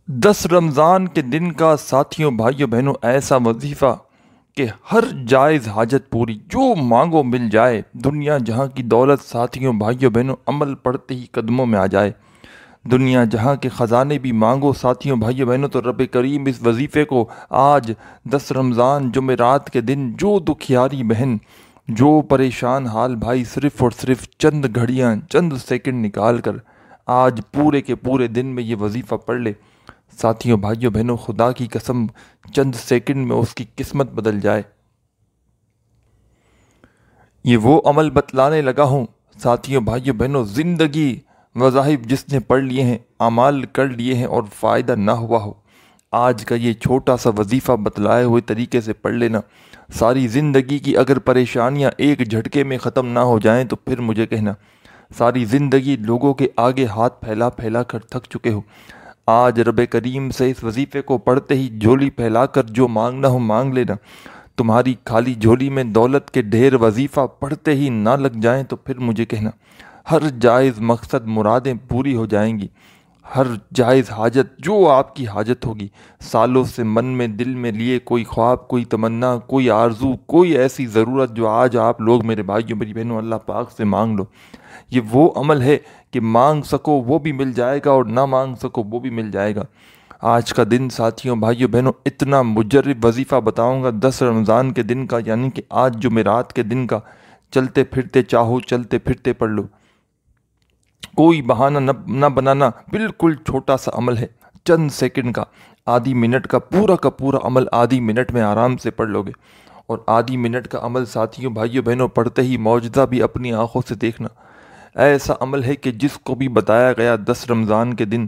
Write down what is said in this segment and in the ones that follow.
10 رمضان کے دن کا ساتھیوں بھائیوں بہنوں ایسا وظیفہ کہ ہر جائز حاجت پوری، جو مانگو مل جائے، دنیا جہاں کی دولت ساتھیوں بھائیوں بہنوں عمل پڑتے ہی قدموں میں آ جائے، دنیا جہاں کے خزانے بھی مانگو ساتھیوں بھائیوں بہنوں تو رب کریم اس وظیفے کو آج 10 رمضان جمعرات کے دن جو دکھیاری بہن، جو پریشان حال بھائی صرف اور صرف چند گھڑیاں چند سیکنڈ نکال کر آج پورے کے پورے دن میں یہ وظیفہ پڑھ لے، ساتھیوں بھائیوں بہنوں خدا کی قسم چند سیکنڈ میں اس کی قسمت بدل جائے۔ یہ وہ عمل بتلانے لگا ہوں ساتھیوں بھائیوں بہنوں، زندگی وظائف جس نے پڑھ لیے ہیں، اعمال کر لیے ہیں اور فائدہ نہ ہوا ہو، آج کا یہ چھوٹا سا وظیفہ بتلائے ہوئے طریقے سے پڑھ لینا، ساری زندگی کی اگر پریشانیاں ایک جھٹکے میں ختم نہ ہو جائیں تو پھر مجھے کہنا، ساری زندگی لوگوں کے آگے ہاتھ پھیلا پھیلا کر تھک چکے ہو، آج رب کریم سے اس وظیفے کو پڑھتے ہی جھولی پھیلا کر جو مانگنا ہو مانگ لینا۔ تمہاری خالی جھولی میں دولت کے ڈھیر وظیفہ پڑھتے ہی نہ لگ جائیں تو پھر مجھے کہنا، ہر جائز مقصد مرادیں پوری ہو جائیں گی، ہر جائز حاجت جو آپ کی حاجت ہوگی، سالوں سے من میں دل میں لیے کوئی خواب، کوئی تمنا، کوئی آرزو، کوئی ایسی ضرورت جو آج آپ لوگ میرے بھائیوں میری بہنوں اللہ پاک سے مانگ لو۔ یہ وہ عمل ہے کہ مانگ سکو وہ بھی مل جائے گا اور نہ مانگ سکو وہ بھی مل جائے گا۔ آج کا دن ساتھیوں بھائیوں بہنوں اتنا مجرب وظیفہ بتاؤں گا 10 رمضان کے دن کا، یعنی کہ آج جمعرات کے دن کا، چلتے پھرتے چاہو چلتے پھرتے پڑھ لو، کوئی بہانہ نہ بنانا، بالکل چھوٹا سا عمل ہے، چند سیکنڈ کا، آدھی منٹ کا پورا عمل آدھی منٹ میں آرام سے پڑھ لو گے، اور آدھی منٹ کا عمل ساتھیوں بھائیوں بہنوں پڑھتے ہی معجزہ بھی اپنی آنکھوں سے دیکھنا۔ ایسا عمل ہے کہ جس کو بھی بتایا گیا 10 رمضان کے دن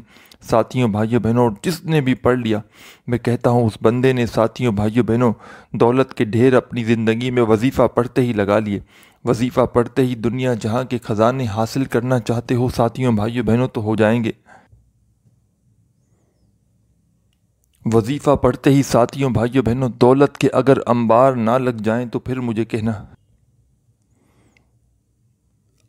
ساتھیوں بھائیوں بہنوں، جس نے بھی پڑھ لیا، میں کہتا ہوں اس بندے نے ساتھیوں بھائیوں بہنوں دولت کے ڈھیر اپنی زندگی میں وظیفہ پڑھتے ہی لگا لیے۔ وظیفہ پڑھتے ہی دنیا جہاں کے خزانے حاصل کرنا چاہتے ہو ساتھیوں بھائیوں بہنوں تو ہو جائیں گے۔ وظیفہ پڑھتے ہی ساتھیوں بھائیوں بہنوں دولت کے اگر انبار نہ لگ جائیں تو پھر مجھے کہنا،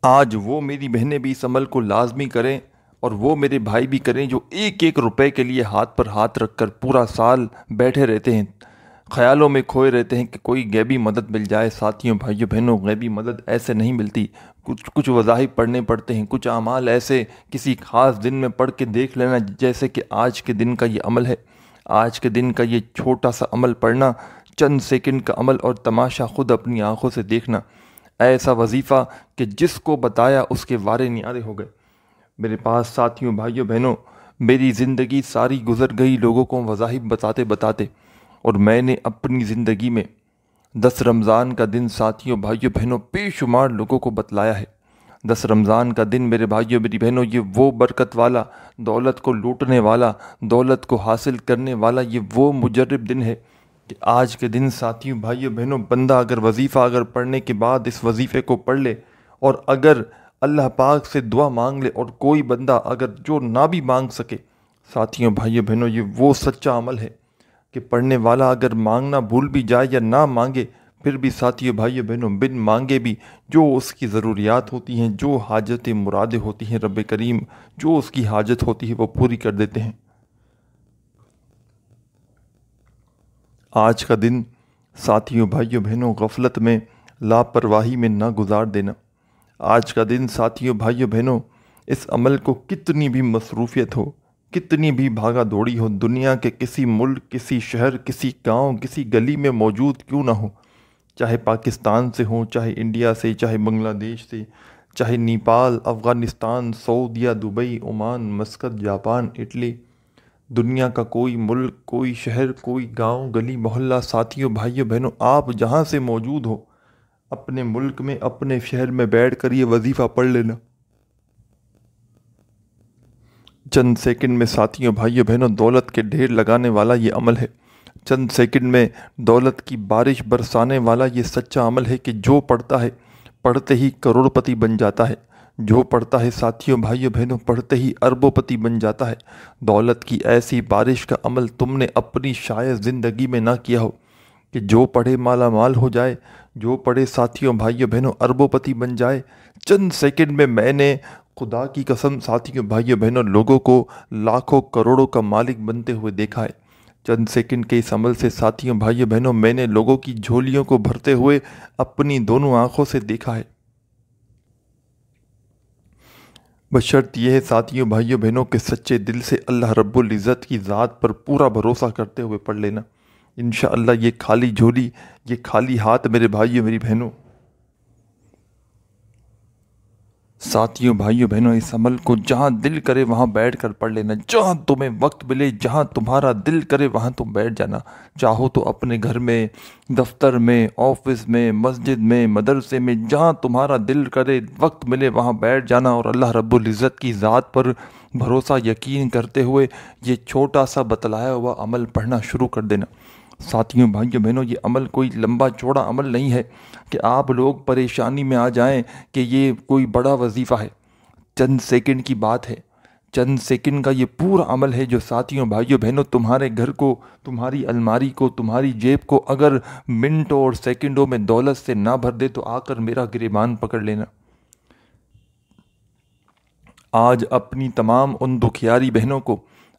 آج وہ میری بہنیں بھی اس عمل کو لازمی کریں اور وہ میرے بھائی بھی کریں جو ایک ایک روپے کے لیے ہاتھ پر ہاتھ رکھ کر پورا سال بیٹھے رہتے ہیں، خیالوں میں کھوئے رہتے ہیں کہ کوئی غیبی مدد مل جائے۔ ساتھیوں بھائیوں بہنوں غیبی مدد ایسے نہیں ملتی، کچھ وظائف پڑھنے پڑتے ہیں، کچھ اعمال ایسے کسی خاص دن میں پڑھ کے دیکھ لینا، جیسے کہ آج کے دن کا یہ عمل ہے، آج کے دن کا یہ چھوٹا سا عمل پڑھنا، چند سیکنڈ کا عمل اور تماشا خود اپنی آنکھوں سے دیکھنا، ایسا وظیفہ کہ جس کو بتایا اس کے وارے نیارے ہو گئے۔ میرے پاس ساتھیوں بھائیوں بہنوں میری زندگی ساری گزر گئی لوگوں کو وظائف بتاتے بتاتے، اور میں نے اپنی زندگی میں 10 رمضان کا دن ساتھیوں بھائیوں بہنوں بے شمار لوگوں کو بتلایا ہے۔ 10 رمضان کا دن میرے بھائیوں میری بہنوں یہ وہ برکت والا، دولت کو لوٹنے والا، دولت کو حاصل کرنے والا یہ وہ مجرب دن ہے کہ آج کے دن ساتھیوں بھائیوں بہنوں بندہ اگر وظیفہ اگر پڑھنے کے بعد اس وظیفے کو پڑھ لے اور اگر اللہ پاک سے دعا مانگ لے، اور کوئی بندہ اگر جو نہ بھی مانگ سکے، ساتھیوں بھائیوں بہنوں یہ وہ سچا عمل ہے کہ پڑھنے والا اگر مانگنا بھول بھی جائے یا نہ مانگے پھر بھی ساتھیوں بھائیوں بہنوں بن مانگے بھی جو اس کی ضروریات ہوتی ہیں، جو حاجتیں مرادیں ہوتی ہیں، رب کریم جو اس کی حاجت ہوتی ہے وہ پوری کر دیتے ہیں۔ آج کا دن ساتھیوں بھائیوں بہنوں غفلت میں، لاپرواہی میں نہ گزار دینا۔ آج کا دن ساتھیوں بھائیوں بہنوں اس عمل کو کتنی بھی مصروفیت ہو، کتنی بھی بھاگا دوڑی ہو، دنیا کے کسی ملک، کسی شہر، کسی گاؤں، کسی گلی میں موجود کیوں نہ ہو، چاہے پاکستان سے ہوں، چاہے انڈیا سے، چاہے بنگلہ دیش سے، چاہے نیپال، افغانستان، سعودیہ، Dubai, Oman, Muscat, Japan, Italy, دنیا کا کوئی ملک، کوئی شہر، کوئی گاؤں، گلی محلہ، ساتھیوں بھائیوں بہنوں آپ جہاں سے موجود ہو، اپنے ملک میں، اپنے شہر میں بیٹھ کر یہ وظیفہ پڑھ لینا۔ چند سیکنڈ میں ساتھیوں بھائیوں بہنوں دولت کے ڈھیر لگانے والا یہ عمل ہے، چند سیکنڈ میں دولت کی بارش برسانے والا یہ سچا عمل ہے کہ جو پڑھتا ہے پڑھتے ہی کروڑپتی بن جاتا ہے، جو پڑھتا ہے ساتھیوں بھائیوں بہنوں پڑھتے ہی اربوں پتی بن جاتا ہے۔ دولت کی ایسی بارش کا عمل تم نے اپنی شاید زندگی میں نہ کیا ہو کہ جو پڑھے مالا مال ہو جائے، جو پڑھے ساتھیوں بھائیوں بہنوں اربوں پتی بن جائے۔ چند سیکنڈ میں نے خدا کی قسم ساتھیوں بھائیوں بہنوں، لوگوں کو لاکھوں کروڑوں کا مالک بنتے ہوئے دیکھا ہے۔ چند سیکنڈ کے اس عمل سے ساتھیوں بھائیوں بہنوں میں نے لوگوں کی جھولیوں کو بھرتے ہوئے اپنی دونوں آنکھوں سے دیکھا ہے۔ بشرط یہ ہے ساتھیوں بھائیوں بہنوں کہ سچے دل سے اللہ رب العزت کی ذات پر پورا بھروسہ کرتے ہوئے پڑھ لینا۔ انشاءاللہ یہ خالی جھولی، یہ خالی ہاتھ میرے بھائیوں میری بہنوں، ساتھیوں بھائیوں بہنوں، اس عمل کو جہاں دل کرے وہاں بیٹھ کر پڑھ لینا، جہاں تمہیں وقت ملے، جہاں تمہارا دل کرے وہاں تم بیٹھ جانا۔ چاہو تو اپنے گھر میں، دفتر میں، آفس میں، مسجد میں، مدرسے میں، جہاں تمہارا دل کرے وقت ملے وہاں بیٹھ جانا اور اللہ رب العزت کی ذات پر بھروسہ یقین کرتے ہوئے یہ چھوٹا سا بتلایا ہوا عمل پڑھنا شروع کر دینا۔ ساتھیوں بھائیوں بہنوں، یہ عمل کوئی لمبا چوڑا عمل نہیں ہے کہ آپ لوگ پریشانی میں آ جائیں کہ یہ کوئی بڑا وظیفہ ہے۔ چند سیکنڈ کی بات ہے، چند سیکنڈ کا یہ پورا عمل ہے جو ساتھیوں بھائیوں بہنوں تمہارے گھر کو، تمہاری الماری کو، تمہاری جیب کو اگر منٹوں اور سیکنڈوں میں دولت سے نہ بھر دے تو آ کر میرا گریبان پکڑ لینا۔ آج اپنی تمام ان دکھیاری بہنوں کو،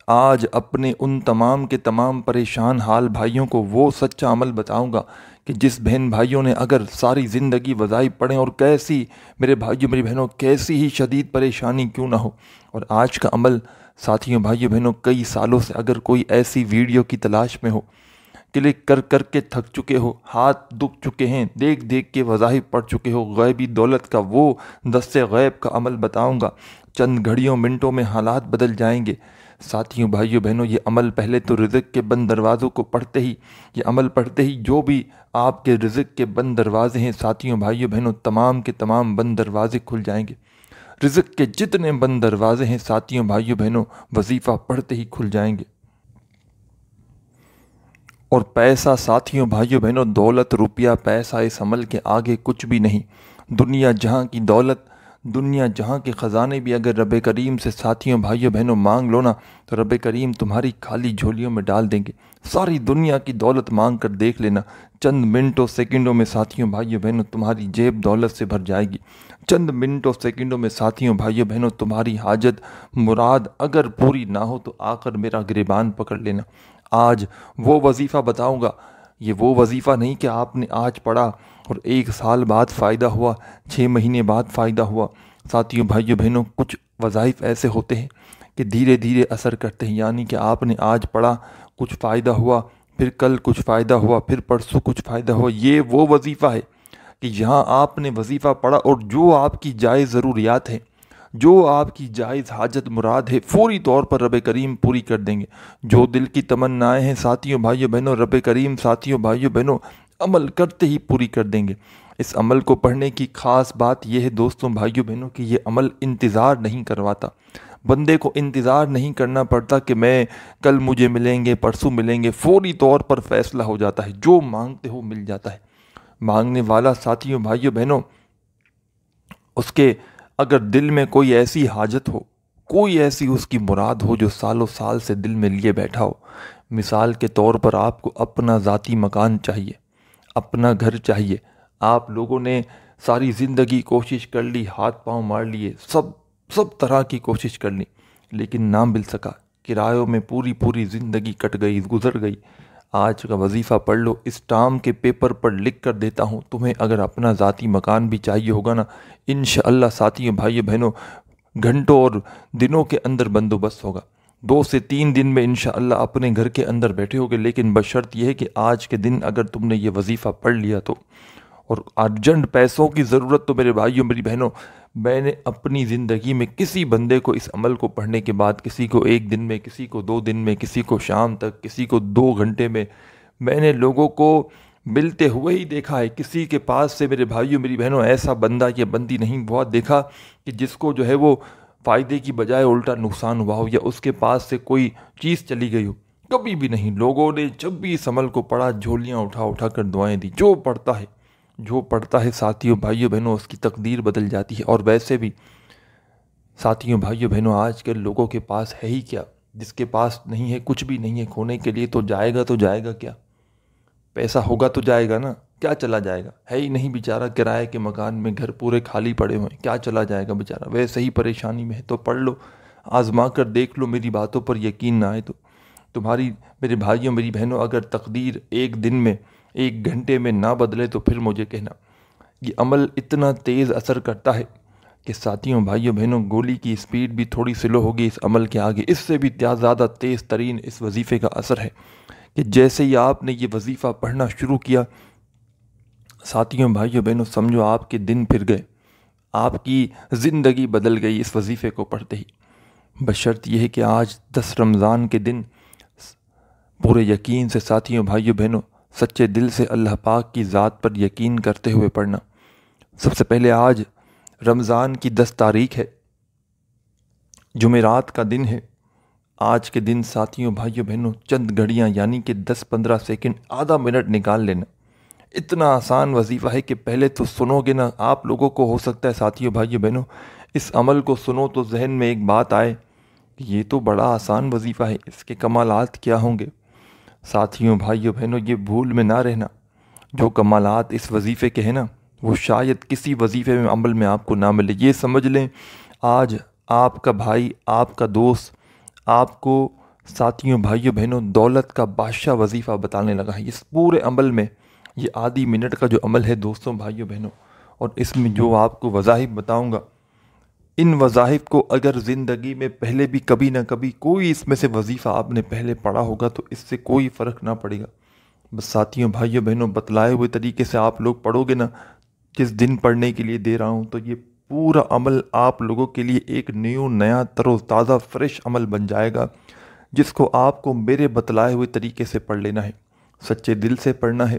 آج اپنے ان تمام کے تمام پریشان حال بھائیوں کو وہ سچا عمل بتاؤں گا کہ جس بہن بھائیوں نے اگر ساری زندگی وظائف پڑھیں اور کیسی میرے بھائیوں میری بہنوں کیسی ہی شدید پریشانی کیوں نہ ہو، اور آج کا عمل ساتھیوں بھائیوں بہنوں کئی سالوں سے اگر کوئی ایسی ویڈیو کی تلاش میں ہو، کلک کر کر کے تھک چکے ہو، ہاتھ دکھ چکے ہیں، دیکھ دیکھ کے وظائف پڑھ چکے ہو، غیبی دولت کا وہ دست غیب کا عمل بتاؤں گا، چند گھڑیوں منٹوں میں حالات بدل جائیں گے۔ ساتھیوں بھائیوں بہنوں، یہ عمل پہلے تو رزق کے بند دروازوں کو پڑھتے ہی، یہ عمل پڑھتے ہی جو بھی آپ کے رزق کے بند دروازے ہیں ساتھیوں بھائیوں بہنوں تمام کے تمام بند دروازے کھل جائیں گے۔ رزق کے جتنے بند دروازے ہیں ساتھیوں بھائیوں بہنوں وظیفہ پڑھتے ہی کھل جائیں گے۔ اور پیسہ ساتھیوں بھائیوں بہنوں، دولت روپیہ پیسہ اس عمل کے آگے کچھ بھی نہیں۔ دنیا جہاں کی دولت، دنیا جہاں کے خزانے بھی اگر رب کریم سے ساتھیوں بھائیوں بہنوں مانگ لو نا تو رب کریم تمہاری خالی جھولیوں میں ڈال دیں گے۔ ساری دنیا کی دولت مانگ کر دیکھ لینا، چند منٹوں سیکنڈوں میں ساتھیوں بھائیوں بہنوں تمہاری جیب دولت سے بھر جائے گی۔ چند منٹوں سیکنڈوں میں ساتھیوں بھائیوں بہنوں تمہاری حاجت مراد اگر پوری نہ ہو تو آ کر میرا گریبان پکڑ لینا۔ آج وہ وظیفہ بتاؤں گا، یہ وہ وظیفہ نہیں کہ آپ نے آج پڑھا اور 1 سال بعد فائدہ ہوا، 6 مہینے بعد فائدہ ہوا۔ ساتھیوں بھائیوں بہنوں کچھ وظائف ایسے ہوتے ہیں کہ دھیرے دھیرے اثر کرتے ہیں، یعنی کہ آپ نے آج پڑھا، کچھ فائدہ ہوا، پھر کل کچھ فائدہ ہوا، پھر پرسوں کچھ فائدہ ہوا۔ یہ وہ وظیفہ ہے کہ جہاں آپ نے وظیفہ پڑھا اور جو آپ کی جائز ضروریات ہیں، جو آپ کی جائز حاجت مراد ہے فوری طور پر رب کریم پوری کر دیں گے۔ جو دل کی تمنائیں ہیں ساتھیوں بھائیوں بہنوں رب کریم ساتھیوں بھائیوں بہنوں عمل کرتے ہی پوری کر دیں گے۔ اس عمل کو پڑھنے کی خاص بات یہ ہے دوستوں بھائیوں بہنوں کہ یہ عمل انتظار نہیں کرواتا، بندے کو انتظار نہیں کرنا پڑتا کہ میں کل مجھے ملیں گے، پرسوں ملیں گے، فوری طور پر فیصلہ ہو جاتا ہے، جو مانگتے ہو مل جاتا ہے۔ مانگنے والا ساتھیوں بھائیوں بہنوں اس کے اگر دل میں کوئی ایسی حاجت ہو، کوئی ایسی اس کی مراد ہو جو سالوں سال سے دل میں لیے بیٹھا ہو، مثال کے طور پر آپ کو اپنا ذاتی مکان چاہیے، اپنا گھر چاہیے، آپ لوگوں نے ساری زندگی کوشش کر لی، ہاتھ پاؤں مار لیے، سب طرح کی کوشش کر لی لیکن نہ مل سکا، کرایوں میں پوری زندگی کٹ گئی، گزر گئی۔ آج کا وظیفہ پڑھ لو، اس ٹام کے پیپر پر لکھ کر دیتا ہوں، تمہیں اگر اپنا ذاتی مکان بھی چاہیے ہوگا نا انشاءاللہ ساتھیوں بھائیوں بہنوں گھنٹوں اور دنوں کے اندر بندوبست ہوگا۔ 2 سے 3 دن میں انشاءاللہ اپنے گھر کے اندر بیٹھے ہوگے، لیکن بشرط یہ ہے کہ آج کے دن اگر تم نے یہ وظیفہ پڑھ لیا تو۔ اور ارجنٹ پیسوں کی ضرورت تو میرے بھائیوں میری بہنوں، میں نے اپنی زندگی میں کسی بندے کو اس عمل کو پڑھنے کے بعد، کسی کو 1 دن میں، کسی کو 2 دن میں، کسی کو شام تک، کسی کو 2 گھنٹے میں نے لوگوں کو ملتے ہوئے ہی دیکھا ہے۔ کسی کے پاس سے میرے بھائیوں میری بہنوں ایسا بندہ یا بندی نہیں بہت دیکھا کہ جس کو جو ہے وہ فائدے کی بجائے الٹا نقصان ہوا ہو یا اس کے پاس سے کوئی چیز چلی گئی ہو، کبھی بھی نہیں۔ لوگوں نے جب بھی اس عمل کو پڑھا جھولیاں اٹھا کر دعائیں دی۔ جو پڑھتا ہے ساتھیوں بھائیوں بہنوں اس کی تقدیر بدل جاتی ہے۔ اور ویسے بھی ساتھیوں بھائیوں بہنوں آج کل لوگوں کے پاس ہے ہی کیا؟ جس کے پاس نہیں ہے، کچھ بھی نہیں ہے کھونے کے لیے، تو جائے گا کیا؟ پیسہ ہوگا تو جائے گا نا، کیا چلا جائے گا؟ ہے ہی نہیں بیچارہ، کرائے کے مکان میں گھر پورے خالی پڑے ہوئے ہیں، کیا چلا جائے گا بیچارہ؟ ویسے ہی پریشانی میں ہے تو پڑھ لو، آزما کر دیکھ لو، میری باتوں پر یقین نہ آئے تو تمہاری، میرے بھائیوں میری بہنوں، اگر تقدیر ایک دن میں، ایک گھنٹے میں نہ بدلے تو پھر مجھے کہنا۔ یہ عمل اتنا تیز اثر کرتا ہے کہ ساتھیوں بھائیوں بہنوں، گولی کی اسپیڈ بھی تھوڑی سلو ہوگی اس عمل کے آگے، اس سے بھی زیادہ تیز ترین اس وظیفے کا اثر ہے کہ جیسے ہی آپ نے یہ وظیفہ پڑھنا شروع کیا، ساتھیوں بھائیوں بہنوں، سمجھو آپ کے دن پھر گئے، آپ کی زندگی بدل گئی اس وظیفے کو پڑھتے ہی۔ بشرط یہ ہے کہ آج 10 رمضان کے دن پورے یقین سے ساتھیوں بھائیوں بہنوں، سچے دل سے اللہ پاک کی ذات پر یقین کرتے ہوئے پڑھنا۔ سب سے پہلے آج رمضان کی 10 تاریخ ہے، جمعرات کا دن ہے۔ آج کے دن ساتھیوں بھائیوں بہنوں چند گھڑیاں یعنی کہ 10-15 سیکنڈ، آدھا منٹ نکال لینا۔ اتنا آسان وظیفہ ہے کہ پہلے تو سنو گے نا، آپ لوگوں کو ہو سکتا ہے ساتھیوں بھائیوں بہنوں اس عمل کو سنو تو ذہن میں ایک بات آئے کہ یہ تو بڑا آسان وظیفہ ہے، اس کے کمالات کیا ہوں گے؟ ساتھیوں بھائیوں بہنوں، یہ بھول میں نہ رہنا، جو کمالات اس وظیفے کے ہیں نا، وہ شاید کسی وظیفے میں عمل میں آپ کو نہ ملے۔ یہ سمجھ لیں آج آپ کا بھائی، آپ کا دوست آپ کو ساتھیوں بھائیوں بہنوں دولت کا بادشاہ وظیفہ بتانے لگا ہے۔ اس پورے عمل میں یہ آدھی منٹ کا جو عمل ہے دوستوں بھائیوں بہنوں، اور اس میں جو آپ کو وظائف بتاؤں گا، ان وظائف کو اگر زندگی میں پہلے بھی کبھی نہ کبھی کوئی اس میں سے وظیفہ آپ نے پہلے پڑھا ہوگا تو اس سے کوئی فرق نہ پڑے گا۔ بس ساتھیوں بھائیوں بہنوں بتلائے ہوئے طریقے سے آپ لوگ پڑھو گے نا، جس دن پڑھنے کے لیے دے رہا ہوں، تو یہ پورا عمل آپ لوگوں کے لیے ایک نیا تر و تازہ فریش عمل بن جائے گا، جس کو آپ کو میرے بتلائے ہوئے طریقے سے پڑھ لینا ہے، سچے دل سے پڑھنا ہے،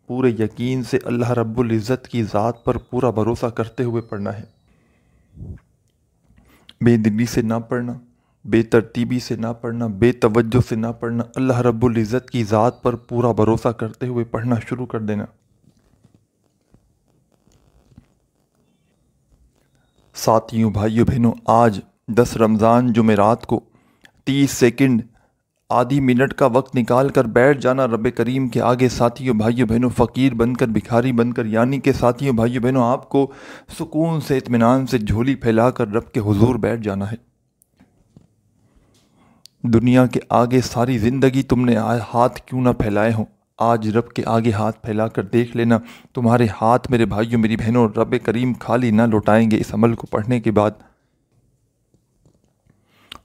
پورے یقین سے اللہ رب العزت کی ذات پر پورا بھروسہ کرتے ہوئے پڑھنا ہے۔ بے دلی سے نہ پڑھنا، بے ترتیبی سے نہ پڑھنا، بے توجہ سے نہ پڑھنا، اللہ رب العزت کی ذات پر پورا بھروسہ کرتے ہوئے پڑھنا شروع کر دینا۔ ساتھیوں بھائیوں بہنوں، آج 10 رمضان جمعرات کو 30 سیکنڈ، آدھی منٹ کا وقت نکال کر بیٹھ جانا رب کریم کے آگے ساتھیوں بھائیوں بہنوں، فقیر بن کر، بھکاری بن کر، یعنی کہ ساتھیوں بھائیوں بہنوں آپ کو سکون سے، اطمینان سے جھولی پھیلا کر رب کے حضور بیٹھ جانا ہے۔ دنیا کے آگے ساری زندگی تم نے ہاتھ کیوں نہ پھیلائے ہوں، آج رب کے آگے ہاتھ پھیلا کر دیکھ لینا، تمہارے ہاتھ میرے بھائیوں میری بہنوں رب کریم خالی نہ لوٹائیں گے۔ اس عمل کو پڑھنے کے بعد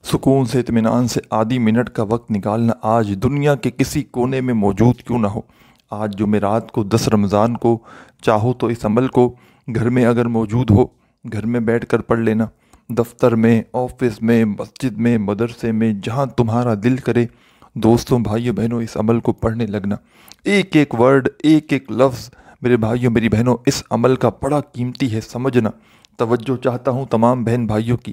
سکون سے، اطمینان سے آدھی منٹ کا وقت نکالنا، آج دنیا کے کسی کونے میں موجود کیوں نہ ہو، آج جمعرات کو 10 رمضان کو چاہو تو اس عمل کو گھر میں اگر موجود ہو، گھر میں بیٹھ کر پڑھ لینا، دفتر میں، آفس میں، مسجد میں، مدرسے میں، جہاں تمہارا دل کرے دوستوں بھائیوں بہنوں اس عمل کو پڑھنے لگنا۔ ایک ایک ورڈ، ایک ایک لفظ میرے بھائیوں میری بہنوں اس عمل کا بڑا قیمتی ہے، سمجھنا۔ توجہ چاہتا ہوں تمام بہن بھائیوں کی،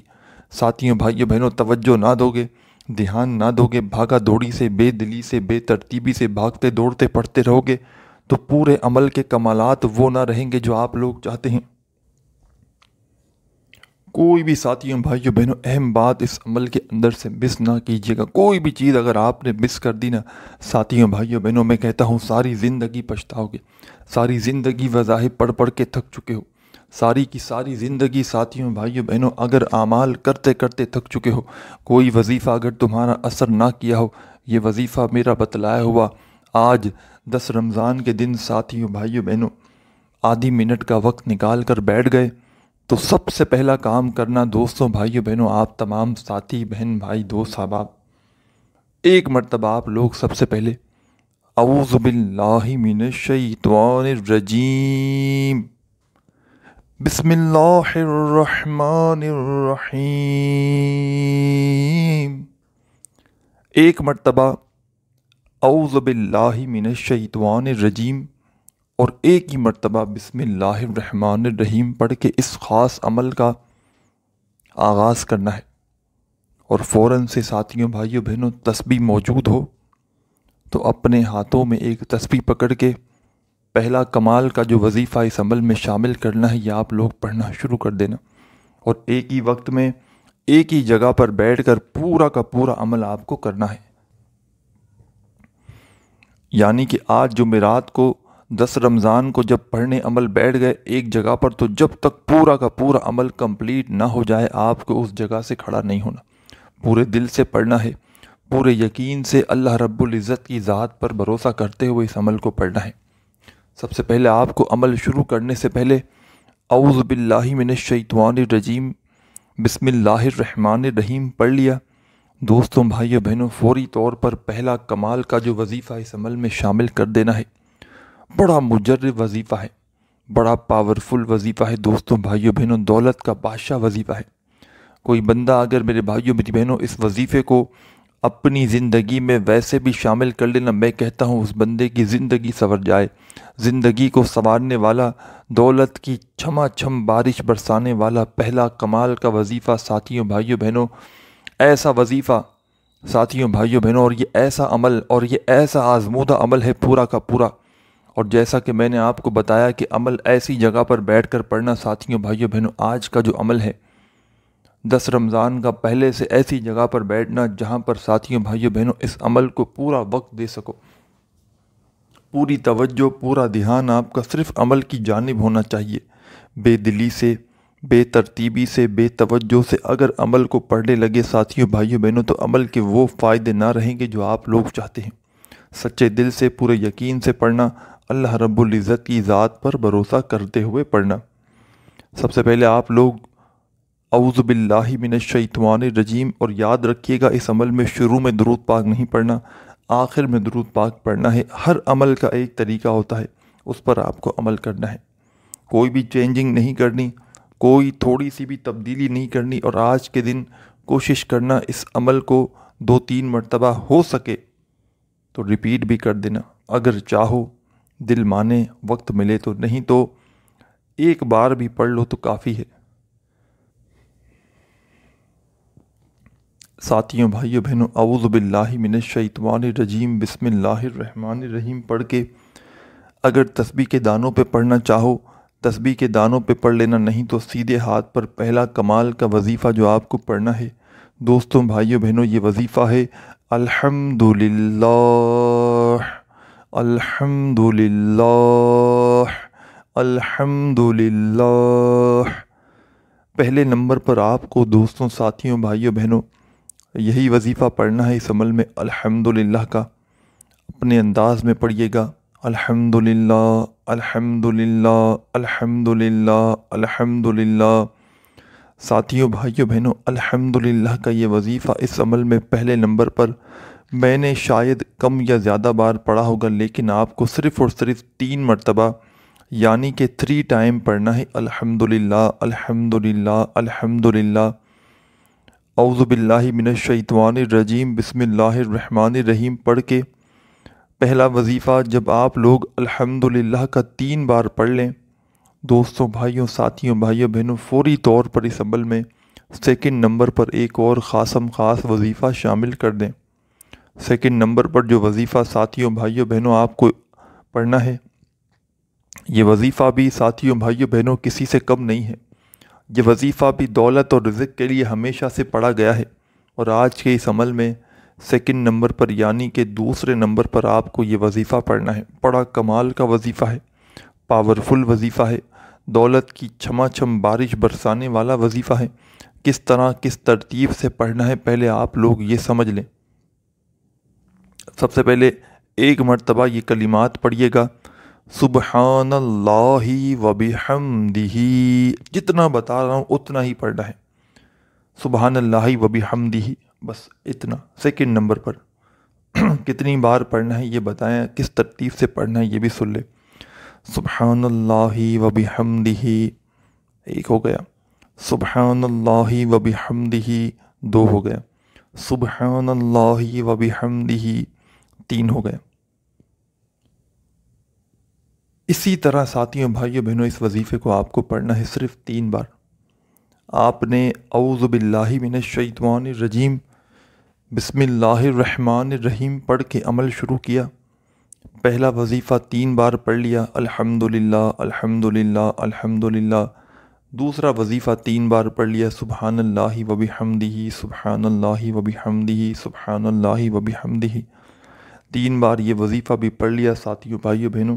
ساتھیوں بھائیوں بہنوں توجہ نہ دو گے، دھیان نہ دو گے، بھاگا دوڑی سے، بے دلی سے، بے ترتیبی سے بھاگتے دوڑتے پڑھتے رہو گے تو پورے عمل کے کمالات وہ نہ رہیں گے جو آپ لوگ چاہتے ہیں۔ کوئی بھی ساتھیوں بھائیوں بہنوں اہم بات اس عمل کے اندر سے مس نہ کیجیے گا، کوئی بھی چیز اگر آپ نے مس کر دی نا ساتھیوں بھائیوں بہنوں، میں کہتا ہوں ساری زندگی پچھتاؤ گے، ساری زندگی وظائف پڑھ پڑھ کے تھک چکے ہو، ساری کی ساری زندگی ساتھیوں بھائیوں بہنوں اگر اعمال کرتے کرتے تھک چکے ہو، کوئی وظیفہ اگر تمہارا اثر نہ کیا ہو، یہ وظیفہ میرا بتلایا ہوا آج 10 رمضان کے دن ساتھیوں بھائیوں بہنوں آدھی منٹ کا وقت نکال کر بیٹھ گئے تو سب سے پہلا کام کرنا دوستوں بھائیوں بہنوں، آپ تمام ساتھی بہن بھائی دوست احباب، ایک مرتبہ آپ لوگ سب سے پہلے اعوذ باللہ من الشیطان الرجیم، بسم اللہ الرحمن الرحیم، ایک مرتبہ اعوذ باللہ من الشیطان الرجیم اور ایک ہی مرتبہ بسم اللہ الرحمن الرحیم پڑھ کے اس خاص عمل کا آغاز کرنا ہے، اور فوراً سے ساتھیوں بھائیوں بہنوں تسبیح موجود ہو تو اپنے ہاتھوں میں ایک تسبیح پکڑ کے پہلا کمال کا جو وظیفہ اس عمل میں شامل کرنا ہے یہ آپ لوگ پڑھنا شروع کر دینا، اور ایک ہی وقت میں ایک ہی جگہ پر بیٹھ کر پورا کا پورا عمل آپ کو کرنا ہے۔ یعنی کہ آج جمعرات کو 10 رمضان کو جب پڑھنے عمل بیٹھ گئے ایک جگہ پر، تو جب تک پورا کا پورا عمل کمپلیٹ نہ ہو جائے آپ کو اس جگہ سے کھڑا نہیں ہونا۔ پورے دل سے پڑھنا ہے، پورے یقین سے اللہ رب العزت کی ذات پر بھروسہ کرتے ہوئے اس عمل کو پڑھنا ہے۔ سب سے پہلے آپ کو عمل شروع کرنے سے پہلے اعوذ باللہ من الشیطان الرجیم بسم اللہ الرحمن الرحیم پڑھ لیا۔ دوستوں، بھائیو بہنوں، فوری طور پر پہلا کمال کا جو وظیفہ اس عمل میں شامل کر دینا ہے، بڑا مجرب وظیفہ ہے، بڑا پاورفل وظیفہ ہے۔ دوستوں، بھائیو بہنوں، دولت کا بادشاہ وظیفہ ہے۔ کوئی بندہ اگر میرے بھائیو میری بہنوں اس وظیفے کو اپنی زندگی میں ویسے بھی شامل کر لینا، میں کہتا ہوں اس بندے کی زندگی سنور جائے۔ زندگی کو سنوارنے والا، دولت کی چھما چھم بارش برسانے والا پہلا کمال کا وظیفہ ساتھیوں بھائیو بہنوں، ایسا وظیفہ ساتھیوں بھائیو بہنوں، اور یہ ایسا عمل اور یہ ایسا آزمودہ عمل ہے پورا کا پورا۔ اور جیسا کہ میں نے آپ کو بتایا کہ عمل ایسی جگہ پر بیٹھ کر پڑھنا ساتھیوں بھائیو بہنوں، آج کا جو عمل ہے 10 رمضان کا پہلے سے ایسی جگہ پر بیٹھنا جہاں پر ساتھیوں بھائیو بہنوں اس عمل کو پورا وقت دے سکو، پوری توجہ، پورا دھیان آپ کا صرف عمل کی جانب ہونا چاہیے۔ بے دلی سے، بے ترتیبی سے، بے توجہ سے اگر عمل کو پڑھنے لگے ساتھیوں بھائیو بہنوں، تو عمل کے وہ فائدے نہ رہیں گے جو آپ لوگ چاہتے ہیں۔ سچے دل سے، پورے یقین سے پڑھنا، اللہ رب العزت کی ذات پر بھروسہ کرتے ہوئے پڑھنا۔ سب سے پہلے آپ لوگ اعوذ باللہ من الشیطان الرجیم، اور یاد رکھیے گا اس عمل میں شروع میں درود پاک نہیں پڑھنا، آخر میں درود پاک پڑھنا ہے۔ ہر عمل کا ایک طریقہ ہوتا ہے، اس پر آپ کو عمل کرنا ہے، کوئی بھی چینجنگ نہیں کرنی، کوئی تھوڑی سی بھی تبدیلی نہیں کرنی۔ اور آج کے دن کوشش کرنا اس عمل کو 2-3 مرتبہ ہو سکے تو ریپیٹ بھی کر دینا، اگر چاہو دل مانے وقت ملے تو، نہیں تو ایک بار بھی پڑھ لو تو کافی ہے۔ ساتھیوں بھائیو بہنوں، اعوذ باللہ من الشیطان الرجیم بسم اللہ الرحمن الرحیم پڑھ کے اگر تسبیح کے دانوں پہ پڑھنا چاہو تسبیح کے دانوں پہ پڑھ لینا، نہیں تو سیدھے ہاتھ پر پہلا کمال کا وظیفہ جو آپ کو پڑھنا ہے دوستوں بھائیو بہنوں، یہ وظیفہ ہے الحمدللہ الحمدللہ الحمدللہ۔ پہلے نمبر پر آپ کو دوستوں، ساتھیوں، بھائیو بہنوں یہی وظیفہ پڑھنا ہے اس عمل میں، الحمدللہ کا۔ اپنے انداز میں پڑھیے گا، الحمدللہ الحمدللہ الحمدللہ الحمدللہ۔ ساتھیوں بھائیو بہنوں، الحمدللہ کا یہ وظیفہ اس عمل میں پہلے نمبر پر میں نے شاید کم یا زیادہ بار پڑھا ہوگا، لیکن آپ کو صرف اور صرف 3 مرتبہ یعنی کہ 3 ٹائم پڑھنا ہے، الحمدللہ الحمدللہ الحمدللہ۔ اعوذ باللہ من الشیطان الرجیم بسم اللہ الرحمن الرحیم پڑھ کے پہلا وظیفہ جب آپ لوگ الحمدللہ کا 3 بار پڑھ لیں دوستوں، بھائیوں، ساتھیوں، بھائیوں بہنوں، فوری طور پر اس عمل میں سیکنڈ نمبر پر ایک اور خاص وظیفہ شامل کر دیں۔ سیکنڈ نمبر پر جو وظیفہ ساتھیوں بھائیوں بہنوں آپ کو پڑھنا ہے، یہ وظیفہ بھی ساتھیوں بھائیوں بہنوں کسی سے کم نہیں ہے۔ یہ وظیفہ بھی دولت اور رزق کے لیے ہمیشہ سے پڑھا گیا ہے، اور آج کے اس عمل میں سیکنڈ نمبر پر یعنی کہ دوسرے نمبر پر آپ کو یہ وظیفہ پڑھنا ہے۔ بڑا کمال کا وظیفہ ہے، پاورفل وظیفہ ہے، دولت کی چھما چھم بارش برسانے والا وظیفہ ہے۔ کس طرح کس ترتیب سے پڑھنا ہے پہلے آپ لوگ یہ سمجھ لیں۔ سب سے پہلے ایک مرتبہ یہ کلمات پڑھیے گا، سبحان اللہ وبحمدہ، جتنا بتا رہا ہوں اتنا ہی پڑھنا ہے، سبحان اللہ وبحمدہ، بس اتنا۔ سیکنڈ نمبر پر کتنی بار پڑھنا ہے یہ بتائیں، کس ترتیب سے پڑھنا ہے یہ بھی سن لے۔ سبحان اللہ وبحمدہ، ایک ہو گیا، سبحان اللہ وبحمدہ، 2 ہو گیا، سبحان اللہ وبحمدہ، 3 ہو گیا۔ اسی طرح ساتھیوں بھائیوں بہنوں اس وظیفے کو آپ کو پڑھنا ہے صرف 3 بار۔ آپ نے اعوذ باللہ من الشیطان الرجیم بسم اللہ الرحمن الرحیم پڑھ کے عمل شروع کیا، پہلا وظیفہ 3 بار پڑھ لیا، الحمدللہ الحمدللہ الحمدللہ۔ دوسرا وظیفہ 3 بار پڑھ لیا، سبحان اللہ وبحمدہ سبحان اللہ وبحمدہ سبحان اللہ وبحمدہ، 3 بار یہ وظیفہ بھی پڑھ لیا ساتھیوں بھائیوں بہنوں۔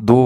2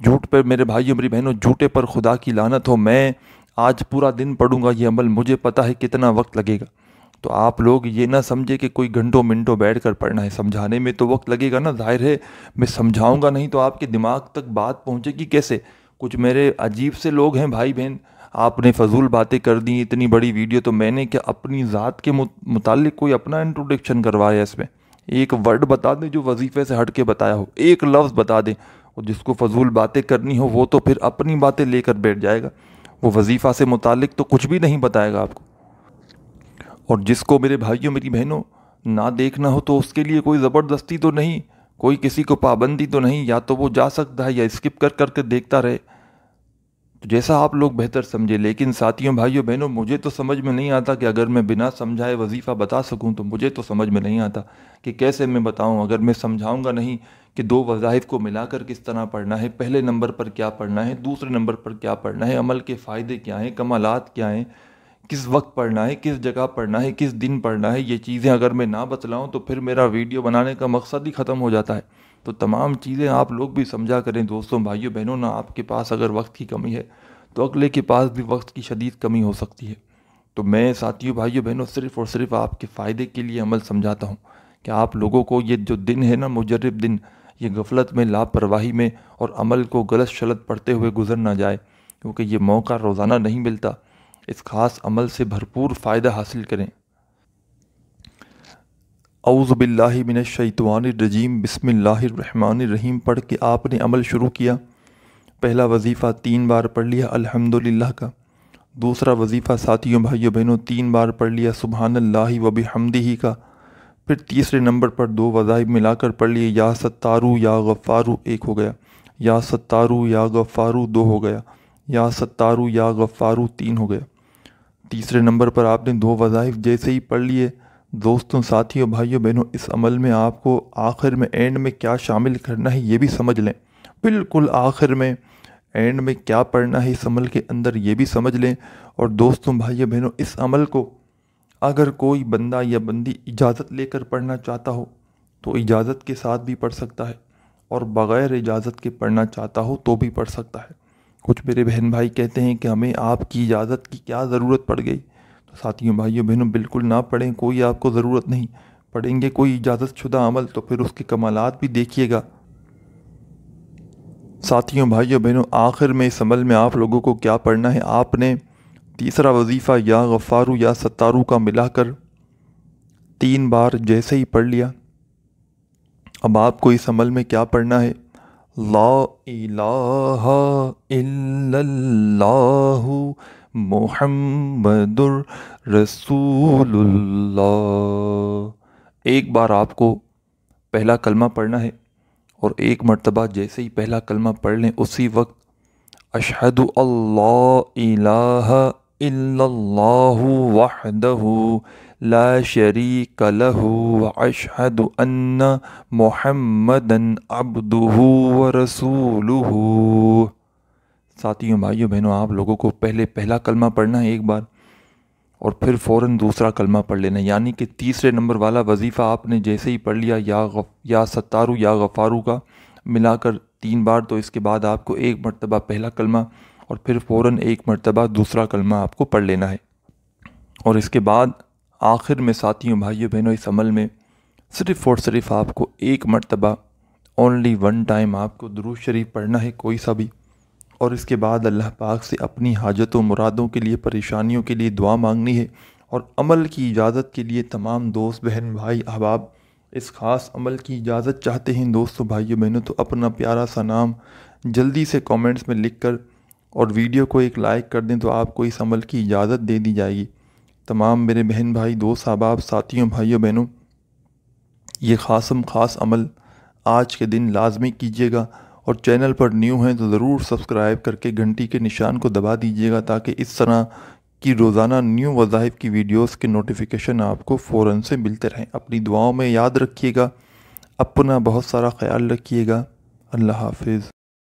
جھوٹ پر میرے بھائیوں میری بہنوں، جھوٹے پر خدا کی لعنت ہو۔ میں آج پورا دن پڑھوں گا یہ عمل، مجھے پتہ ہے کتنا وقت لگے گا۔ تو آپ لوگ یہ نہ سمجھے کہ کوئی گھنٹوں منٹوں بیٹھ کر پڑھنا ہے، سمجھانے میں تو وقت لگے گا نا، ظاہر ہے میں سمجھاؤں گا نہیں تو آپ کے دماغ تک بات پہنچے گی کیسے؟ کچھ میرے عجیب سے لوگ ہیں بھائی بہن، آپ نے فضول باتیں کر دی، اتنی بڑی ویڈیو، تو میں نے کیا اپنی ذات کے متعلق کوئی اپنا انٹروڈکشن کروایا اس میں؟ ایک ورڈ بتا دیں جو وظیفے سے ہٹ کے بتایا ہو، ایک لفظ بتا دیں، اور جس کو فضول باتیں کرنی ہو وہ تو پھر اپنی باتیں لے کر بیٹھ جائے گا، وہ وظیفہ سے متعلق تو کچھ بھی نہیں بتائے گا آپ کو۔ اور جس کو میرے بھائیوں میری بہنوں نہ دیکھنا ہو تو اس کے لیے کوئی زبردستی تو نہیں، کوئی کسی کو پابندی تو نہیں، یا تو وہ جا سکتا ہے یا اسکپ کر کر کے دیکھتا رہے، تو جیسا آپ لوگ بہتر سمجھے۔ لیکن ساتھیوں بھائیوں بہنوں، مجھے تو سمجھ میں نہیں آتا کہ اگر میں بنا سمجھائے وظیفہ بتا سکوں تو مجھے تو سمجھ میں نہیں آتا کہ کیسے میں بتاؤں، اگر میں سمجھاؤں گا نہیں کہ دو وظائف کو ملا کر کس طرح پڑھنا ہے، پہلے نمبر پر کیا پڑھنا ہے، دوسرے نمبر پر کیا پڑھنا ہے، عمل کے فائدے کیا ہیں، کمالات کیا ہیں، کس وقت پڑھنا ہے، کس جگہ پڑھنا ہے، کس دن پڑھنا ہے، یہ چیزیں اگر میں نہ بتلاؤں تو پھر میرا ویڈیو بنانے کا مقصد ہی ختم ہو جاتا ہے۔ تو تمام چیزیں آپ لوگ بھی سمجھا کریں دوستوں بھائیوں بہنوں، نہ آپ کے پاس اگر وقت کی کمی ہے تو اگلے کے پاس بھی وقت کی شدید کمی ہو سکتی ہے۔ تو میں ساتھیوں بھائیوں بہنوں صرف اور صرف آپ کے فائدے کے لیے عمل سمجھاتا ہوں کہ آپ لوگوں کو یہ جو دن ہے نا، مجرب دن، یہ غفلت میں، لاپرواہی میں اور عمل کو غلط شلط پڑھتے ہوئے گزر نہ جائے، کیونکہ یہ موقع روزانہ نہیں ملتا۔ اس خاص عمل سے بھرپور فائدہ حاصل کریں۔ اعوذ باللہ من الشیطان الرجیم، بسم اللہ الرحمن الرحیم پڑھ کے آپ نے عمل شروع کیا۔ پہلا وظیفہ 3 بار پڑھ لیا الحمدللہ کا، دوسرا وظیفہ ساتھیوں بھائیوں بہنوں 3 بار پڑھ لیا سبحان اللہ و بحمدہ کا، پھر تیسرے نمبر پر 2 وظائف ملا کر پڑھ لیے یا ستارو یا غفارو 1 ہو گیا، یا ستارو یا غفارو 2 ہو گیا، یا ستارو یا غفارو 3 ہو گیا۔ تیسرے نمبر پر آپ نے 2 وظائف جیسے ہی پڑھ لیے، دوستوں ساتھیوں بھائیوں بہنوں اس عمل میں آپ کو آخر میں اینڈ میں کیا شامل کرنا ہے یہ بھی سمجھ لیں، بالکل آخر میں اینڈ میں کیا پڑھنا ہے اس عمل کے اندر یہ بھی سمجھ لیں۔ اور دوستوں بھائیوں بہنوں اس عمل کو اگر کوئی بندہ یا بندی اجازت لے کر پڑھنا چاہتا ہو تو اجازت کے ساتھ بھی پڑھ سکتا ہے، اور بغیر اجازت کے پڑھنا چاہتا ہو تو بھی پڑھ سکتا ہے۔ کچھ میرے بہن بھائی کہتے ہیں کہ ہمیں آپ کی اجازت کی کیا ضرورت پڑ گئی، تو ساتھیوں بھائیوں بہنوں بالکل نہ پڑھیں، کوئی آپ کو ضرورت نہیں، پڑھیں گے کوئی اجازت شدہ عمل تو پھر اس کے کمالات بھی دیکھیے گا۔ ساتھیوں بھائیوں بہنوں آخر میں اس عمل میں آپ لوگوں کو کیا پڑھنا ہے، آپ نے تیسرا وظیفہ یا غفارو یا ستارو کا ملا کر 3 بار جیسے ہی پڑھ لیا، اب آپ کو اس عمل میں کیا پڑھنا ہے، لا الہ الا اللہ محمد رسول اللہ۔ ایک بار آپ کو پہلا کلمہ پڑھنا ہے، اور 1 مرتبہ جیسے ہی پہلا کلمہ پڑھ لیں اسی وقت اشہد اللہ الہ الا اللہ وحدہ لا شریک لہ واشہد ان محمدًا عبدہ ورسولہ۔ ساتھیوں بھائیوں بہنوں آپ لوگوں کو پہلے پہلا کلمہ پڑھنا ہے ایک بار، اور پھر فوراً دوسرا کلمہ پڑھ لینا، یعنی کہ تیسرے نمبر والا وظیفہ آپ نے جیسے ہی پڑھ لیا یا ستارو یا غفارو کا ملا کر 3 بار، تو اس کے بعد آپ کو 1 مرتبہ پہلا کلمہ اور پھر فوراً 1 مرتبہ دوسرا کلمہ آپ کو پڑھ لینا ہے۔ اور اس کے بعد آخر میں ساتھیوں بھائیوں بہنوں اس عمل میں صرف اور صرف آپ کو 1 مرتبہ اونلی 1 ٹائم آپ کو درود شریف پڑھنا ہے کوئی سا بھی، اور اس کے بعد اللہ پاک سے اپنی حاجتوں مرادوں کے لیے پریشانیوں کے لیے دعا مانگنی ہے۔ اور عمل کی اجازت کے لیے تمام دوست بہن بھائی احباب اس خاص عمل کی اجازت چاہتے ہیں دوستوں بھائیوں بہنوں، تو اپنا پیارا سا نام جلدی سے کامنٹس میں لکھ کر اور ویڈیو کو ایک لائک کر دیں تو آپ کو اس عمل کی اجازت دے دی جائے گی۔ تمام میرے بہن بھائی دوست احباب ساتھیوں بھائیوں بہنوں یہ خاص عمل آج کے دن لازمی کیجیے گا، اور چینل پر نیو ہیں تو ضرور سبسکرائب کر کے گھنٹی کے نشان کو دبا دیجیے گا تاکہ اس طرح کی روزانہ نیو وظائف کی ویڈیوز کے نوٹیفیکیشن آپ کو فوراً سے ملتے رہیں۔ اپنی دعاؤں میں یاد رکھیے گا، اپنا بہت سارا خیال رکھیے گا۔ اللہ حافظ۔